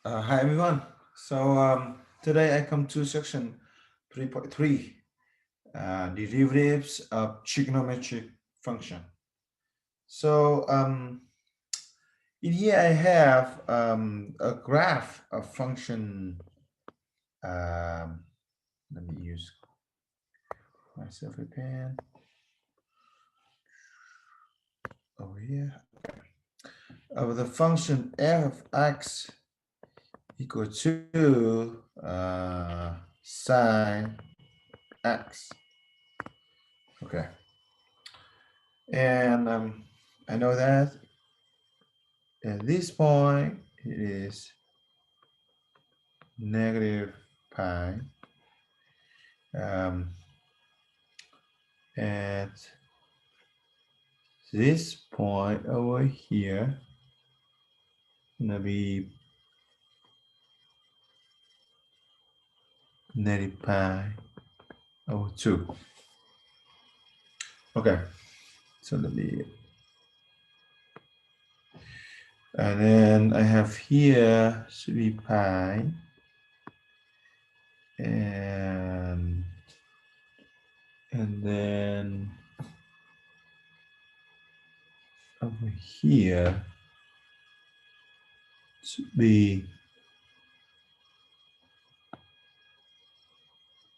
Hi everyone. Today I come to section 3.3, derivatives of trigonometric function. So in here I have a graph of function. Um, Let me use myself a pen over here. Of the function f of x equal to sine x. Okay, and I know that at this point it is negative pi. Um, at this point over here, gonna be negative pi over 2. Okay, so let me, and then I have here should be pi, and then over here should be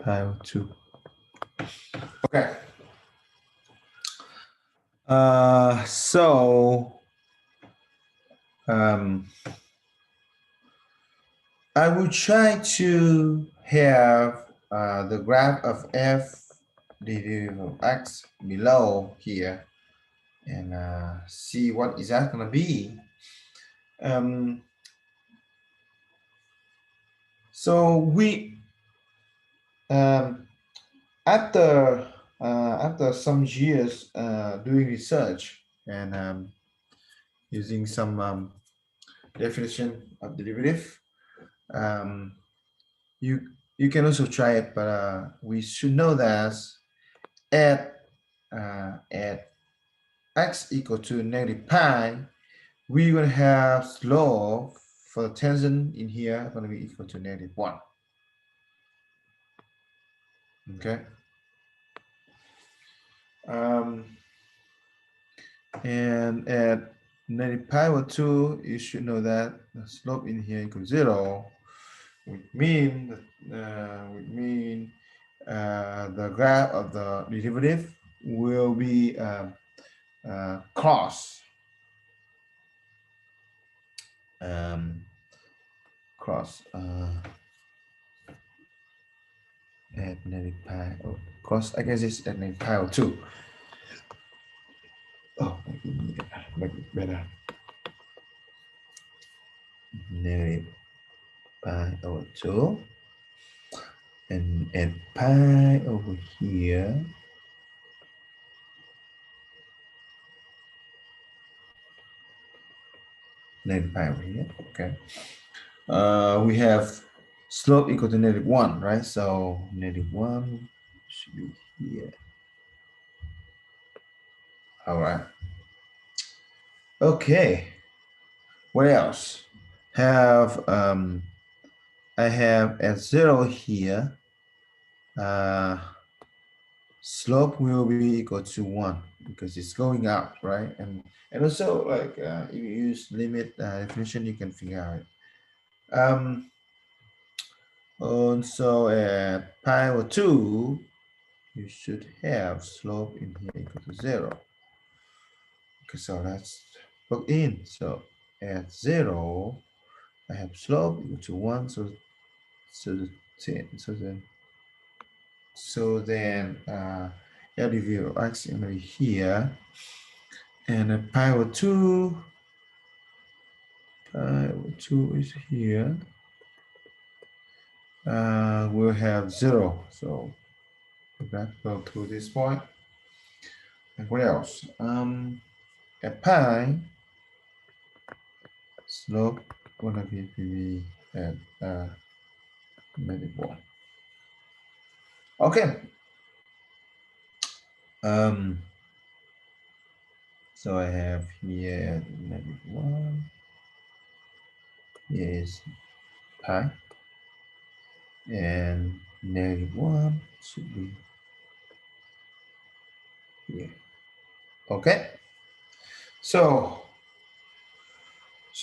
pi over 2. Okay. So I will try to have the graph of f derivative of x below here and see what is that going to be. Um, so we um, after after some years doing research and using some definition of derivative, um, you you can also try it, but we should know that at x equal to negative pi, we're going to have slope for the tangent in here going to be equal to negative 1. Okay. Um, and at negative pi over 2, you should know that the slope in here equals 0, which mean the graph of the derivative will be cross cross at negative pi or cross, I guess it's at negative pi over 2. Oh, make it better. Negative pi over 2. And at pi over here, negative pi over here, okay. We have slope equal to negative 1, right? So negative 1 should be here. All right. Okay. What else? I have at 0 here. Slope will be equal to 1 because it's going up, right? And also, like if you use limit definition, you can figure out it. Also at pi over 2, you should have slope in here equal to 0. Okay, so let's plug in. So at 0, I have slope equal to 1. So 10. So then LDV of x is going to be here. And a pi over 2 is here. We'll have 0. So let's go to this point. And what else? At pi, slope gonna be at -1. Okay. Um, so I have here -1. Yes, pi, and -1 should be here. Okay, so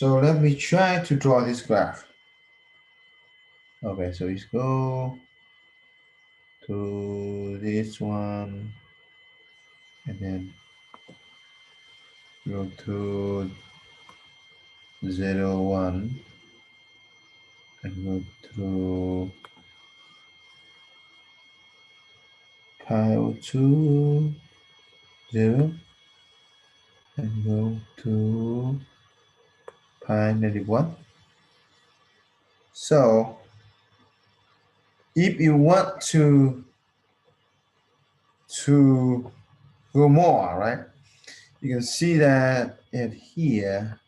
let me try to draw this graph. Okay, so let's go to this one and then go to 0, 1 and go through pi over 2, 0 and go to pi -1. So if you want to go more, right, you can see that at here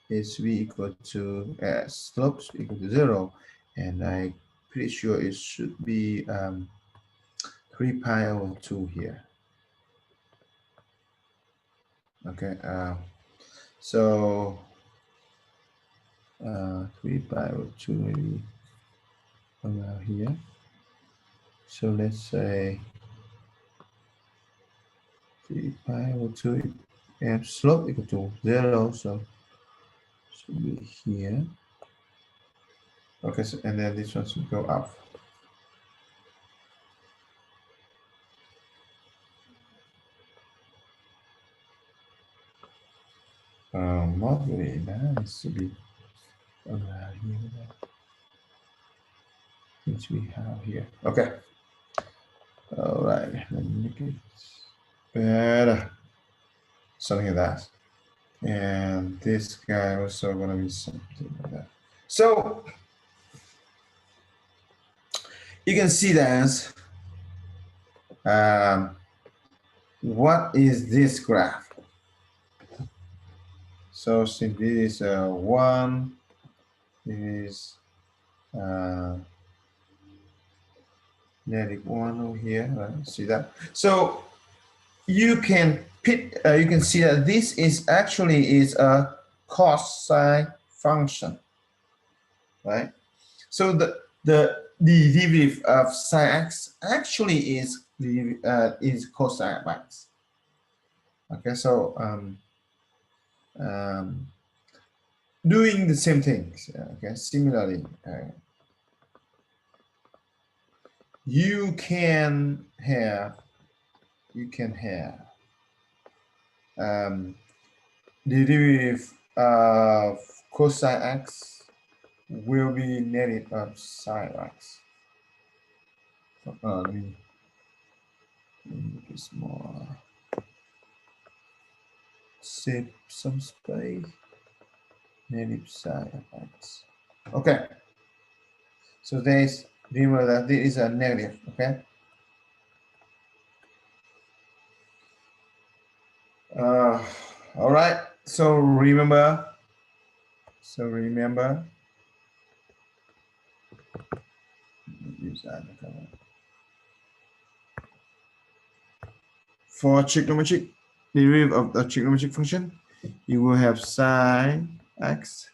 is v equal to slopes equal to 0, and I'm pretty sure it should be 3 pi over 2 here. Okay, so 3 pi over 2 maybe around here. So let's say 3 pi over 2 and slope equal to 0, so should be here. Okay, so and then this one should go up. Not really nice to be around here. Which we have here. Okay. All right. Let me make it better. Something like that. And this guy also gonna be something like that. So you can see that what is this graph? So since this is 1, this is -1 over here, right? See that? So you can pick, you can see that this is actually is a cosine function, right? So the derivative of sine x actually is cosine of x. Okay, so doing the same things. Okay, similarly, you can have derivative of cosine x will be negative of sine x. So, let me make this more. Save some space. Negative sine of x. Okay. So there's, remember that this is a negative. Okay. All right. So remember. Use that. For trigonometric derivative of the trigonometric function, you will have sine x.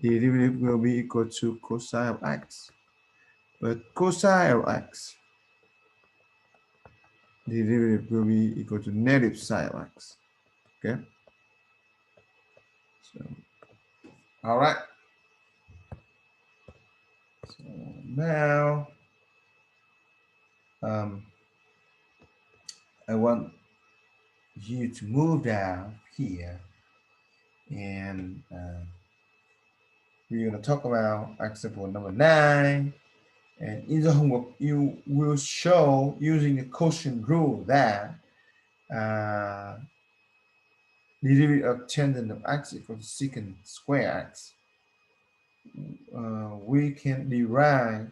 The derivative will be equal to cosine of x. But cosine of x, the derivative will be equal to negative sine of x. Okay. So, all right. So now, I want you to move down here, and we're going to talk about example number 9. And in the homework, you will show using the quotient rule that the derivative of tangent of x equals to secant square x. We can derive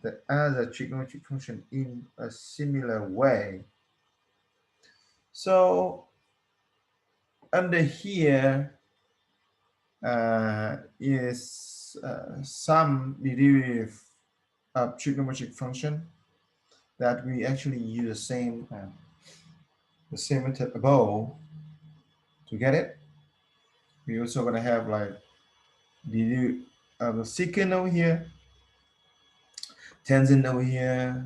the other trigonometric function in a similar way. So under here is some derivative of trigonometric function that we actually use the same method above to get it. We also gonna have like the secant over here, tangent over here,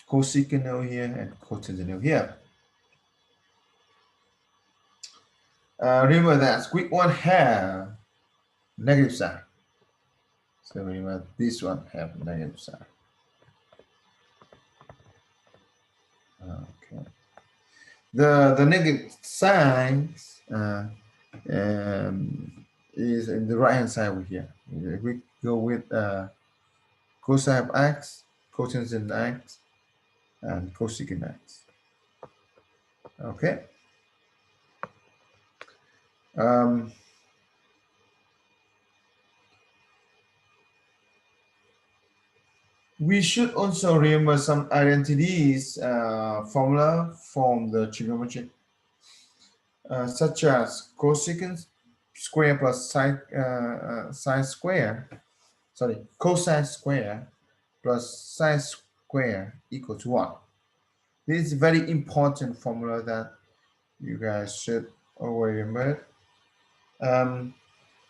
cosecant over here, and cotangent over here. Remember that quick one have negative sign. So remember this one have negative sign. Okay. The negative signs is in the right hand side over here. If we go with cosine of x, cotangent x, and cosecant x. Okay. We should also remember some identities formula from the trigonometric, such as cosecant square plus sine square. Sorry, cosine square plus sine square equals 1. This is a very important formula that you guys should always remember.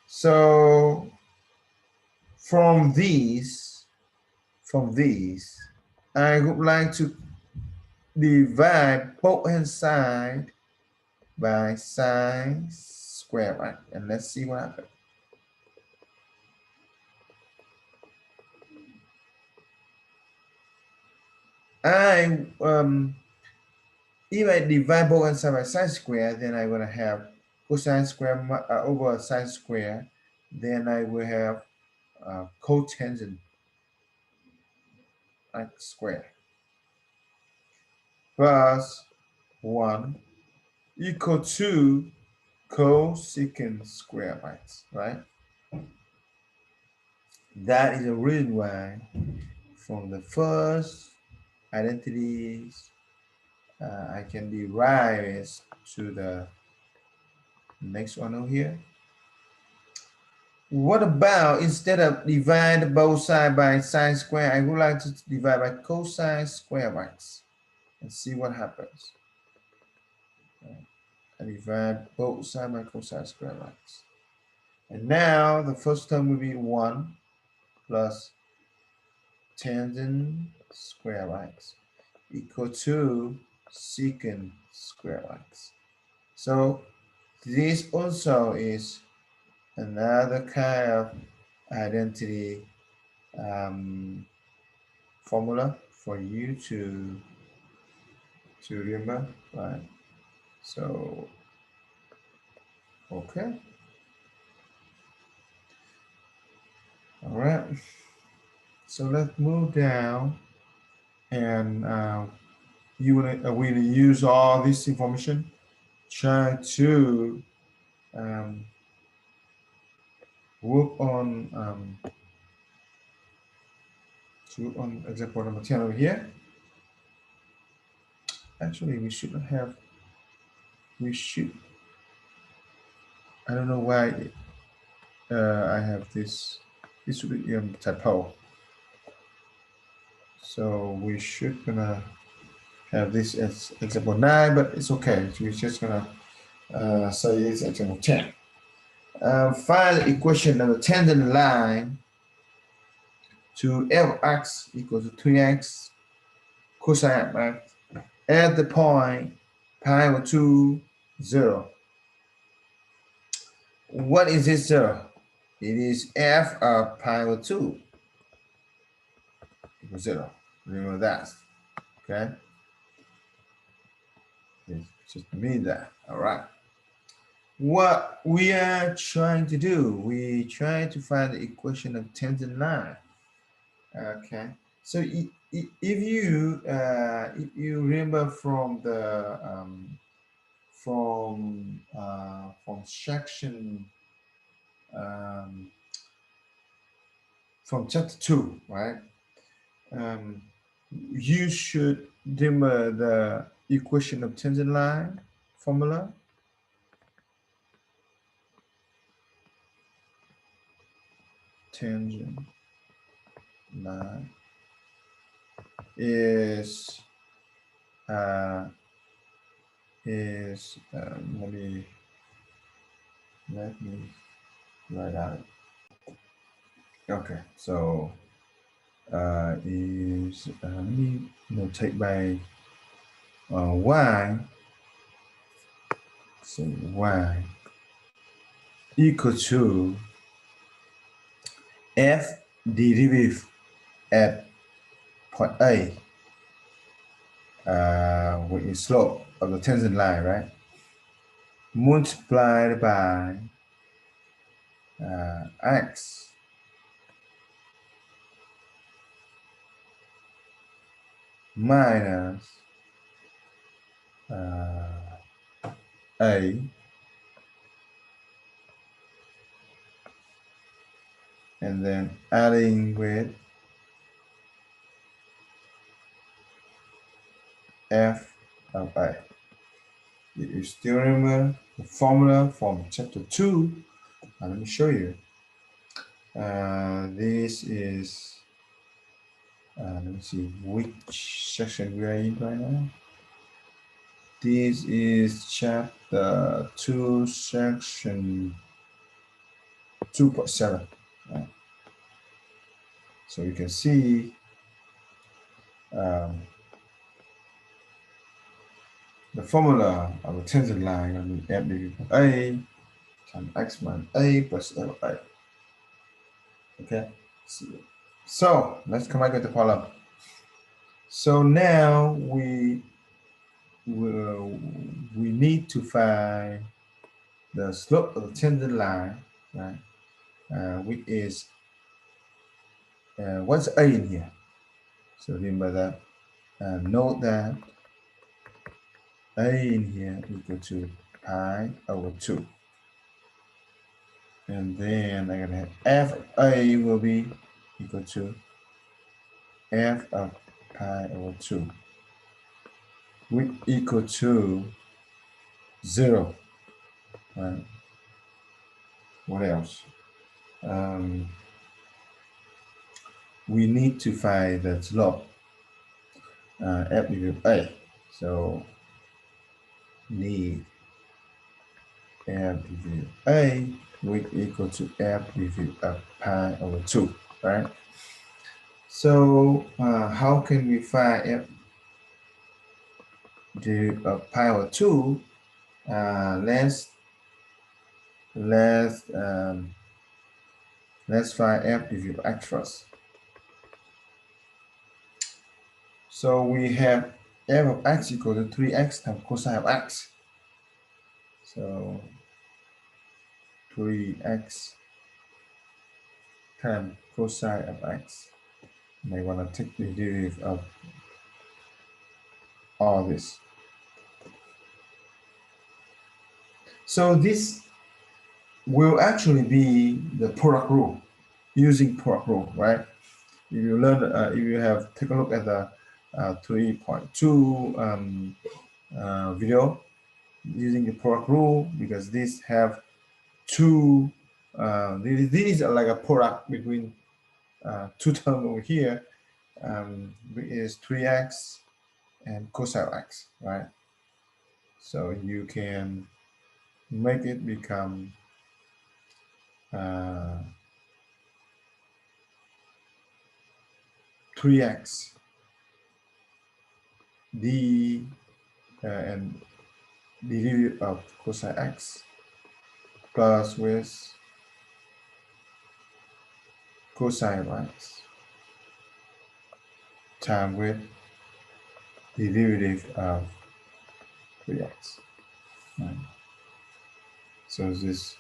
So from these, I would like to divide both hand side by sine square, right? And let's see what happens. If I divide both hand side by sine square, then I'm gonna have cosine square over sine square. Then I will have cotangent x square plus 1 equal to cosecant square x, right? That is the reason why from the first identities I can derive to the next one over here. What about instead of divide both sides by sine square, I would like to divide by cosine square x and see what happens. I divide both sides by cosine square x. And now the first term will be 1 plus tangent square x equal to secant square x. So this also is another kind of identity formula for you to remember, right? So okay, all right. So let's move down, and you will use all this information, try to work on example number 10 over here. Actually, we shouldn't have. We should. I don't know why I have this. This should be typo. So we should gonna have this as example 9, but it's okay. We're just gonna say it's example 10. Find the equation of the tangent line to fx equals to 3x cosine x at the point pi over 2, 0. What is this 0? It is f of pi over 2 equals 0. Remember that. Okay? It just mean that. All right. What we are trying to do, we try to find the equation of tangent line. Okay. So if you remember from the from section from chapter 2, right? You should remember the equation of tangent line formula. Tangent line is let me Right out. Okay, so is let me notate by y. So y equal to f derivative at point A with the slope of the tangent line, right? Multiplied by x minus A, and then adding with f of A. You still remember the formula from chapter 2? Let me show you. This is, let me see which section we are in right now. This is chapter 2, section 2.7. Right? So you can see the formula of a tangent line going to be f divided by A times x minus A plus L of A. Okay, so let's come back with the problem. So now we need to find the slope of the tangent line, right? Which is what's A in here? So remember that. Note that A in here equal to pi over 2. And then I'm going to have f of A will be equal to f of pi over 2, which equal to 0. Right? What else? We need to find the slope f divided by A. So need f divided A which equal to f divided by pi over 2, right? So how can we find f divided by pi over 2? Let's find f divided by x first. So we have f of x equal to 3x times cosine of x. So 3x times cosine of x. And I want to take the derivative of all this. So this will actually be the product rule, using product rule, right? If you learn, if you have take a look at the 3.2 video using the product rule, because these have two, this is like a product between two terms over here, is 3x and cosine x, right? So you can make it become 3x d and derivative of cosine x plus with cosine x time with derivative of 3x. Right. So this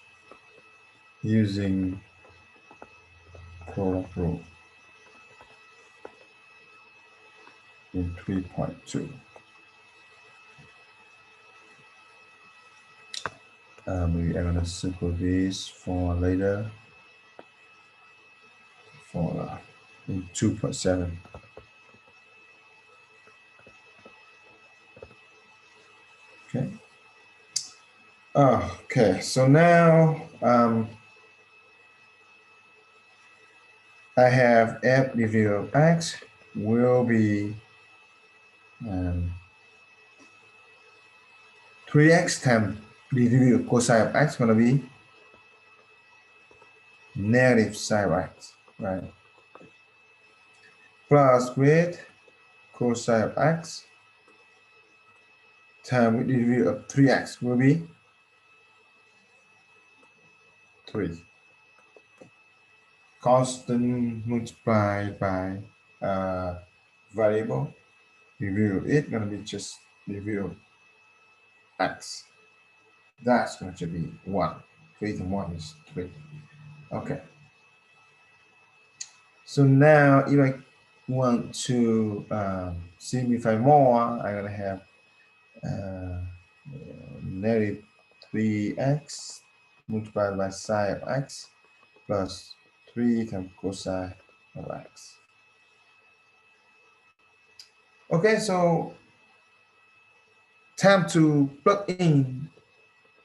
using product rule in 3.2. Maybe I'm gonna circle this for later for in 2.7. Okay. Okay, so now I have f divided of x will be 3x times derivative of cosine of x going to be negative sine of x, right? Plus with cosine of x times with the derivative of 3x will be 3. Constant multiplied by variable, derivative of it going to be just derivative of x. That's going to be 1. 3 times 1 is 3. Okay. So now if I want to simplify more, I'm going to have negative 3x multiplied by sine of x plus 3 times cosine of x. Okay, so time to plug in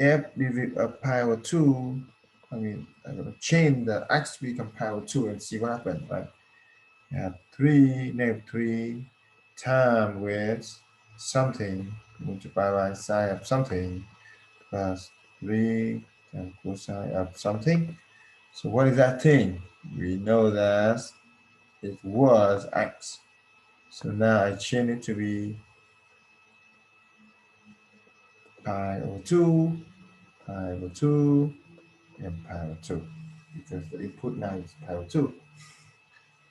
f derivative of pi over 2. I'm going to change the x to become pi over 2 and see what happens, right? I have 3, negative 3 times with something multiplied by sine of something plus 3 times cosine of something. So what is that thing? We know that it was x. So now I change it to be pi over 2, pi over 2, and pi over 2. Because the input now is pi over 2.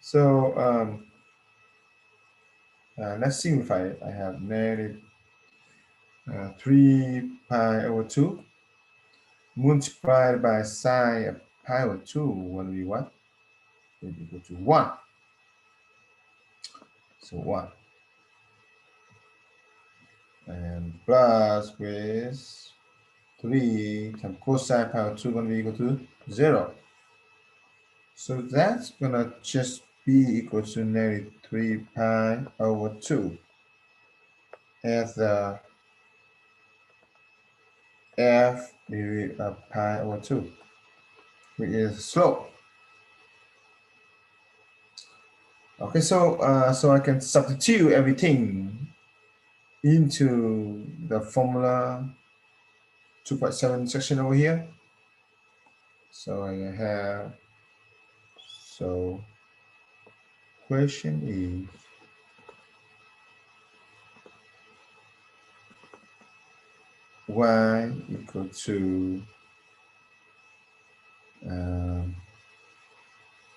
So let's simplify it. I have negative 3 pi over 2 multiplied by sine of pi over 2 will be what? It will equal to 1. So 1. And plus with 3 times cosine pi over 2 going to be equal to 0. So that's going to just be equal to negative 3 pi over 2 as the f derivative of pi over 2, which is slope. Okay, so I can substitute everything into the formula 2.7 section over here. So I have, so question is y equal to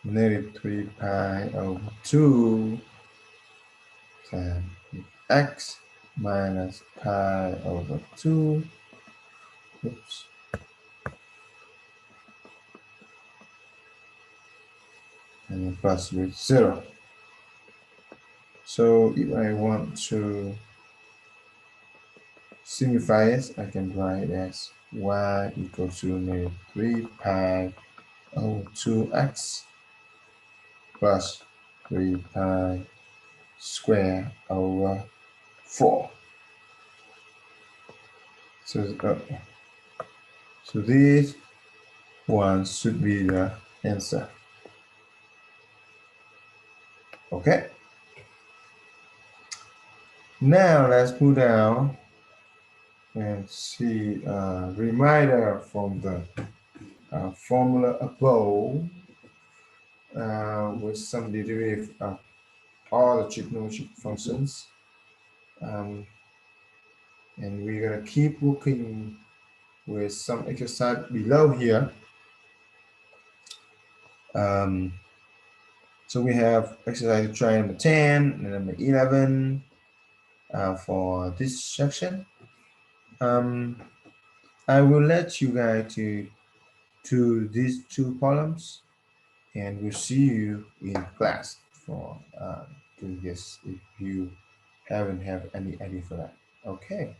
negative 3 pi over 2 times x minus pi over 2. Oops. And then plus with 0. So if I want to simplify it, I can write as y equals to negative 3 pi over 2x plus 3 pi square over 4. So this one should be the answer. Okay. Now let's move down and see a reminder from the formula above with some derivative of all the trigonometric functions. And we're going to keep working with some exercise below here. So we have exercise try number 10 and number 11 for this section. I will let you guys to these 2 columns, and we'll see you in class for doing this if you haven't have any idea for that. Okay.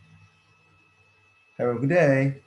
Have a good day.